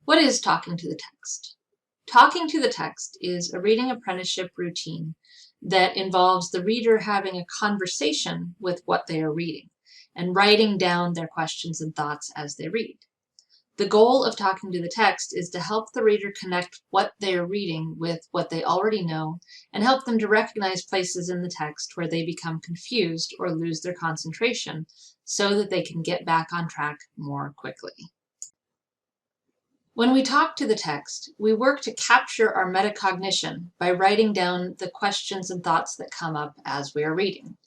What is talking to the text? Talking to the text is a reading apprenticeship routine that involves the reader having a conversation with what they are reading and writing down their questions and thoughts as they read. The goal of talking to the text is to help the reader connect what they are reading with what they already know and help them to recognize places in the text where they become confused or lose their concentration so that they can get back on track more quickly. When we talk to the text, we work to capture our metacognition by writing down the questions and thoughts that come up as we are reading.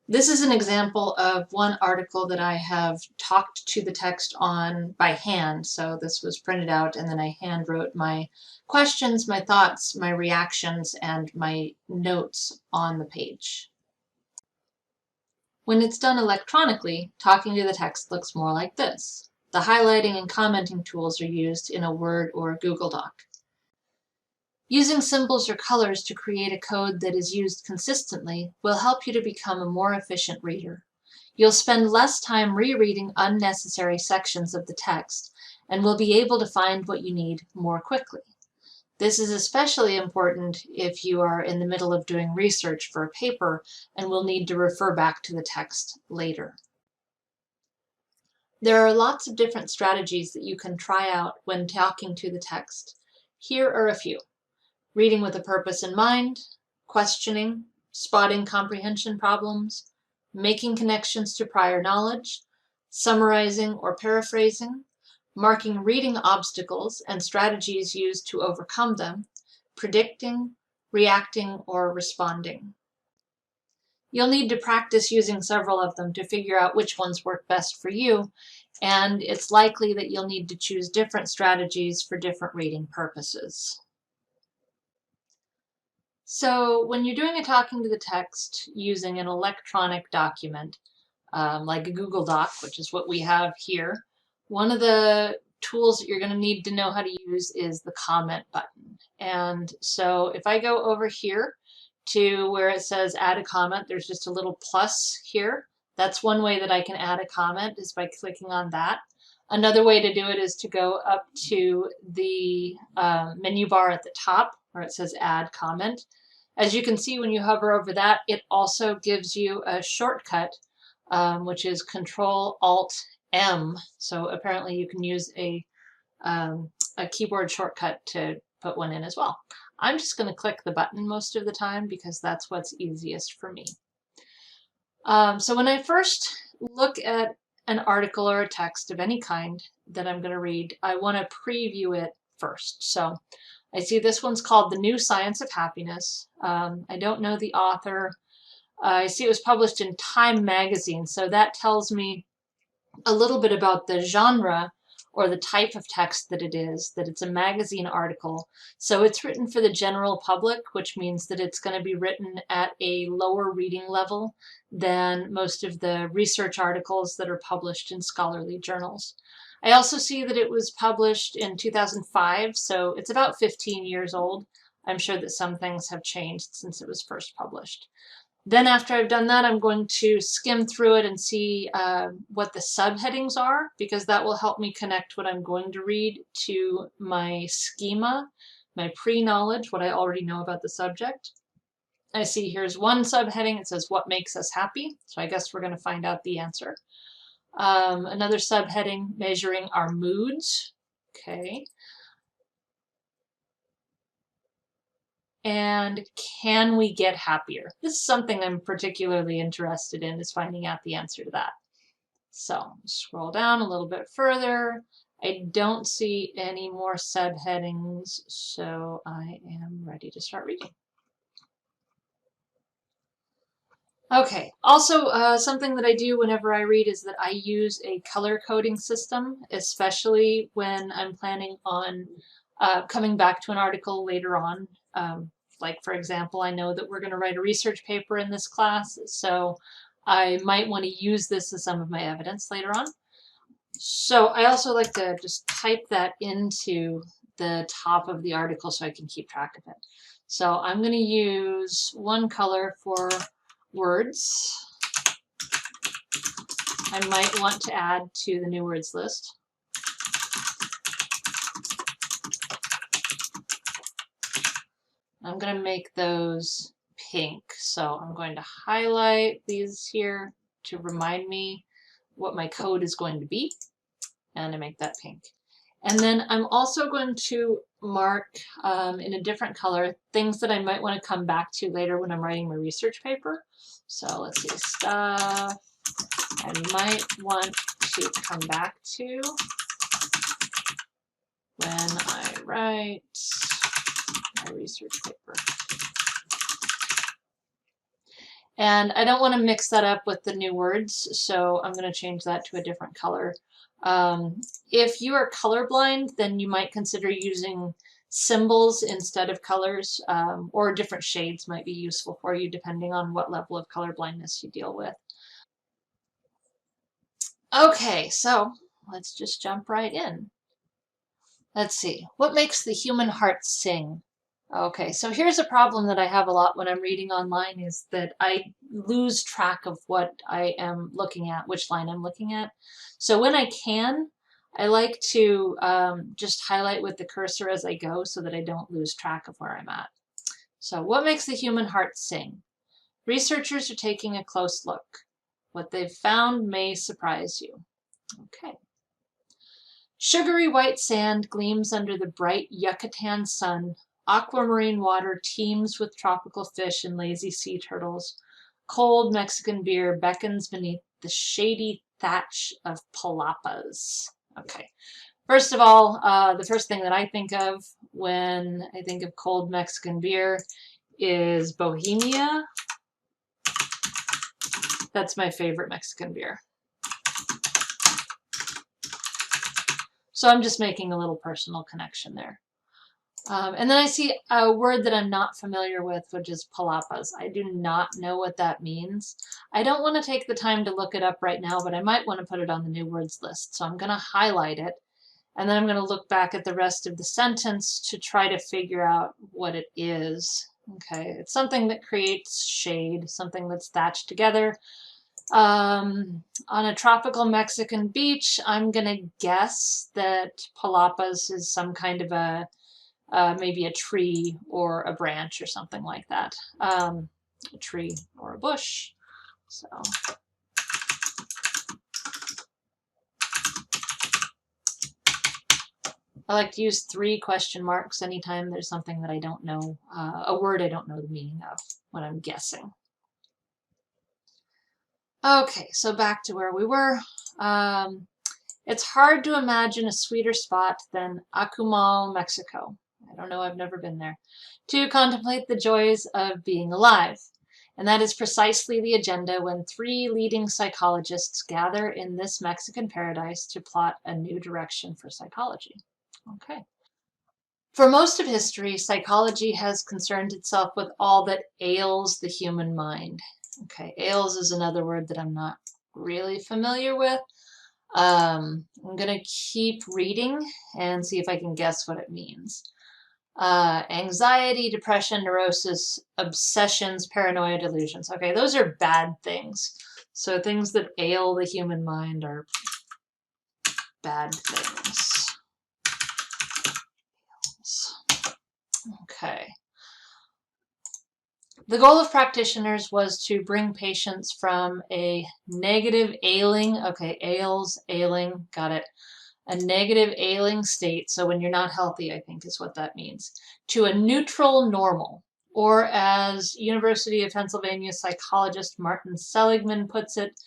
This is an example of one article that I have talked to the text on by hand. So this was printed out and then I hand wrote my questions, my thoughts, my reactions, and my notes on the page. When it's done electronically, talking to the text looks more like this. The highlighting and commenting tools are used in a Word or a Google Doc. Using symbols or colors to create a code that is used consistently will help you to become a more efficient reader. You'll spend less time rereading unnecessary sections of the text and will be able to find what you need more quickly. This is especially important if you are in the middle of doing research for a paper and will need to refer back to the text later. There are lots of different strategies that you can try out when talking to the text. Here are a few. Reading with a purpose in mind, questioning, spotting comprehension problems, making connections to prior knowledge, summarizing or paraphrasing, marking reading obstacles and strategies used to overcome them, predicting, reacting, or responding. You'll need to practice using several of them to figure out which ones work best for you, and it's likely that you'll need to choose different strategies for different reading purposes. So when you're doing a talking to the text using an electronic document, like a Google Doc, which is what we have here, one of the tools that you're going to need to know how to use is the comment button. And so if I go over here to where it says add a comment, there's just a little plus here. That's one way that I can add a comment, is by clicking on that. Another way to do it is to go up to the menu bar at the top where it says add comment. As you can see, when you hover over that, it also gives you a shortcut, which is Control-Alt-M. So apparently you can use a keyboard shortcut to put one in as well. I'm just going to click the button most of the time because that's what's easiest for me. So when I first look at an article or a text of any kind that I'm going to read, I want to preview it first. So I see this one's called The New Science of Happiness. I don't know the author. I see it was published in Time magazine, so that tells me a little bit about the genre or the type of text that it is, that it's a magazine article. So it's written for the general public, which means that it's going to be written at a lower reading level than most of the research articles that are published in scholarly journals. I also see that it was published in 2005, so it's about 15 years old. I'm sure that some things have changed since it was first published. Then after I've done that, I'm going to skim through it and see what the subheadings are, because that will help me connect what I'm going to read to my schema, my pre-knowledge, what I already know about the subject. I see here's one subheading. It says, what makes us happy? So I guess we're going to find out the answer. Another subheading, measuring our moods. Okay. And can we get happier? This is something I'm particularly interested in, is finding out the answer to that. So scroll down a little bit further. I don't see any more subheadings, so I am ready to start reading. Okay, also something that I do whenever I read is that I use a color coding system, especially when I'm planning on coming back to an article later on. Like, for example, I know that we're going to write a research paper in this class, so I might want to use this as some of my evidence later on. So I also like to just type that into the top of the article so I can keep track of it. So I'm going to use one color for words. I might want to add to the new words list. I'm going to make those pink. So I'm going to highlight these here to remind me what my code is going to be, and I make that pink. And then I'm also going to mark in a different color things that I might want to come back to later when I'm writing my research paper. So let's see, stuff I might want to come back to when I write my research paper. And I don't want to mix that up with the new words, so I'm going to change that to a different color. If you are colorblind, then you might consider using symbols instead of colors, or different shades might be useful for you depending on what level of color blindness you deal with. Okay, so let's just jump right in. Let's see, what makes the human heart sing? Okay, so here's a problem that I have a lot when I'm reading online is that I lose track of what I am looking at, which line I'm looking at. So when I can, I like to just highlight with the cursor as I go so that I don't lose track of where I'm at. So what makes the human heart sing? Researchers are taking a close look. What they've found may surprise you. Okay. Sugary white sand gleams under the bright Yucatan sun. Aquamarine water teems with tropical fish and lazy sea turtles. Cold Mexican beer beckons beneath the shady thatch of palapas. Okay. First of all, the first thing that I think of when I think of cold Mexican beer is Bohemia. That's my favorite Mexican beer. So I'm just making a little personal connection there. And then I see a word that I'm not familiar with, which is palapas. I do not know what that means. I don't want to take the time to look it up right now, but I might want to put it on the new words list. So I'm going to highlight it, and then I'm going to look back at the rest of the sentence to try to figure out what it is. Okay, it's something that creates shade, something that's thatched together. On a tropical Mexican beach, I'm going to guess that palapas is some kind of a maybe a tree or a branch or something like that. A tree or a bush. So I like to use 3 question marks anytime there's something that I don't know, a word I don't know the meaning of when I'm guessing. Okay, so back to where we were. It's hard to imagine a sweeter spot than Akumal, Mexico. I don't know, I've never been there. To contemplate the joys of being alive. And that is precisely the agenda when 3 leading psychologists gather in this Mexican paradise to plot a new direction for psychology. Okay. For most of history, psychology has concerned itself with all that ails the human mind. Okay, ails is another word that I'm not really familiar with. I'm going to keep reading and see if I can guess what it means. Anxiety, depression, neurosis, obsessions, paranoia, delusions. Okay, those are bad things. So things that ail the human mind are bad things. Okay. The goal of practitioners was to bring patients from a negative ailing, okay, ails, ailing, got it, a negative ailing state, so when you're not healthy, I think is what that means, to a neutral normal, or as University of Pennsylvania psychologist Martin Seligman puts it,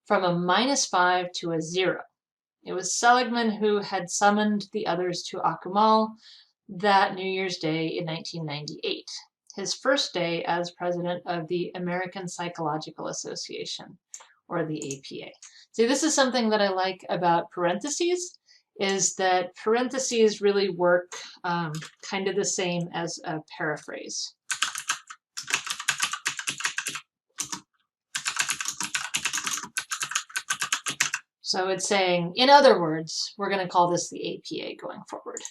from a -5 to a 0. It was Seligman who had summoned the others to Akumal that New Year's Day in 1998, his first day as president of the American Psychological Association, or the APA. See, this is something that I like about parentheses, is that parentheses really work kind of the same as a paraphrase. So it's saying, in other words, we're going to call this the APA going forward,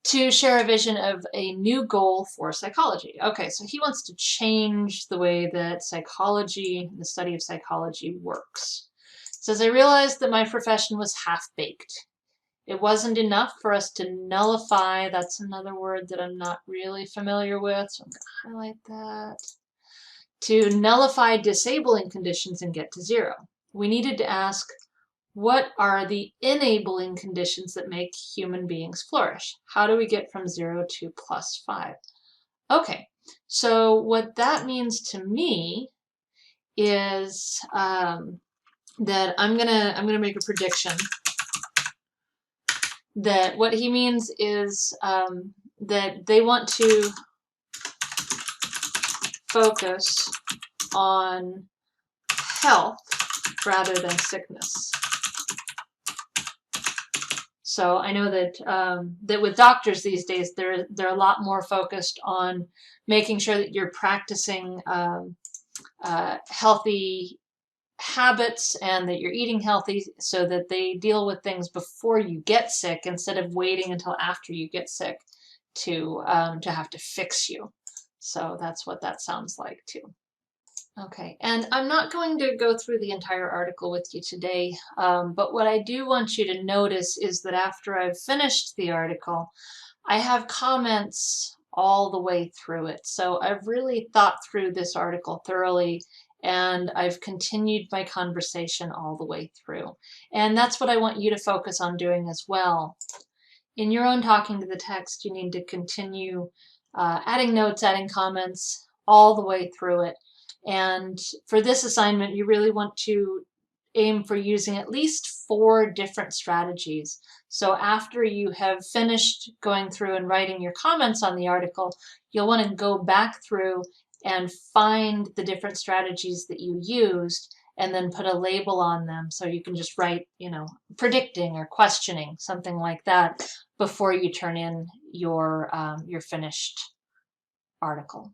to share a vision of a new goal for psychology. Okay, so he wants to change the way that psychology, the study of psychology, works. It says, I realized that my profession was half-baked. It wasn't enough for us to nullify. That's another word that I'm not really familiar with, so I'm going to highlight that. To nullify disabling conditions and get to 0. We needed to ask, what are the enabling conditions that make human beings flourish? How do we get from 0 to +5? Okay, so what that means to me is that I'm gonna make a prediction that what he means is that they want to focus on health rather than sickness. So I know that that with doctors these days, they're a lot more focused on making sure that you're practicing healthy habits and that you're eating healthy, so that they deal with things before you get sick instead of waiting until after you get sick to have to fix you. So that's what that sounds like too. Okay, and I'm not going to go through the entire article with you today, but what I do want you to notice is that after I've finished the article, I have comments all the way through it. So I've really thought through this article thoroughly, and I've continued my conversation all the way through. And that's what I want you to focus on doing as well. In your own talking to the text, you need to continue adding notes, adding comments all the way through it. And for this assignment, you really want to aim for using at least 4 different strategies. So after you have finished going through and writing your comments on the article, you'll want to go back through and find the different strategies that you used and then put a label on them. So you can just write, predicting or questioning, something like that, before you turn in your finished article.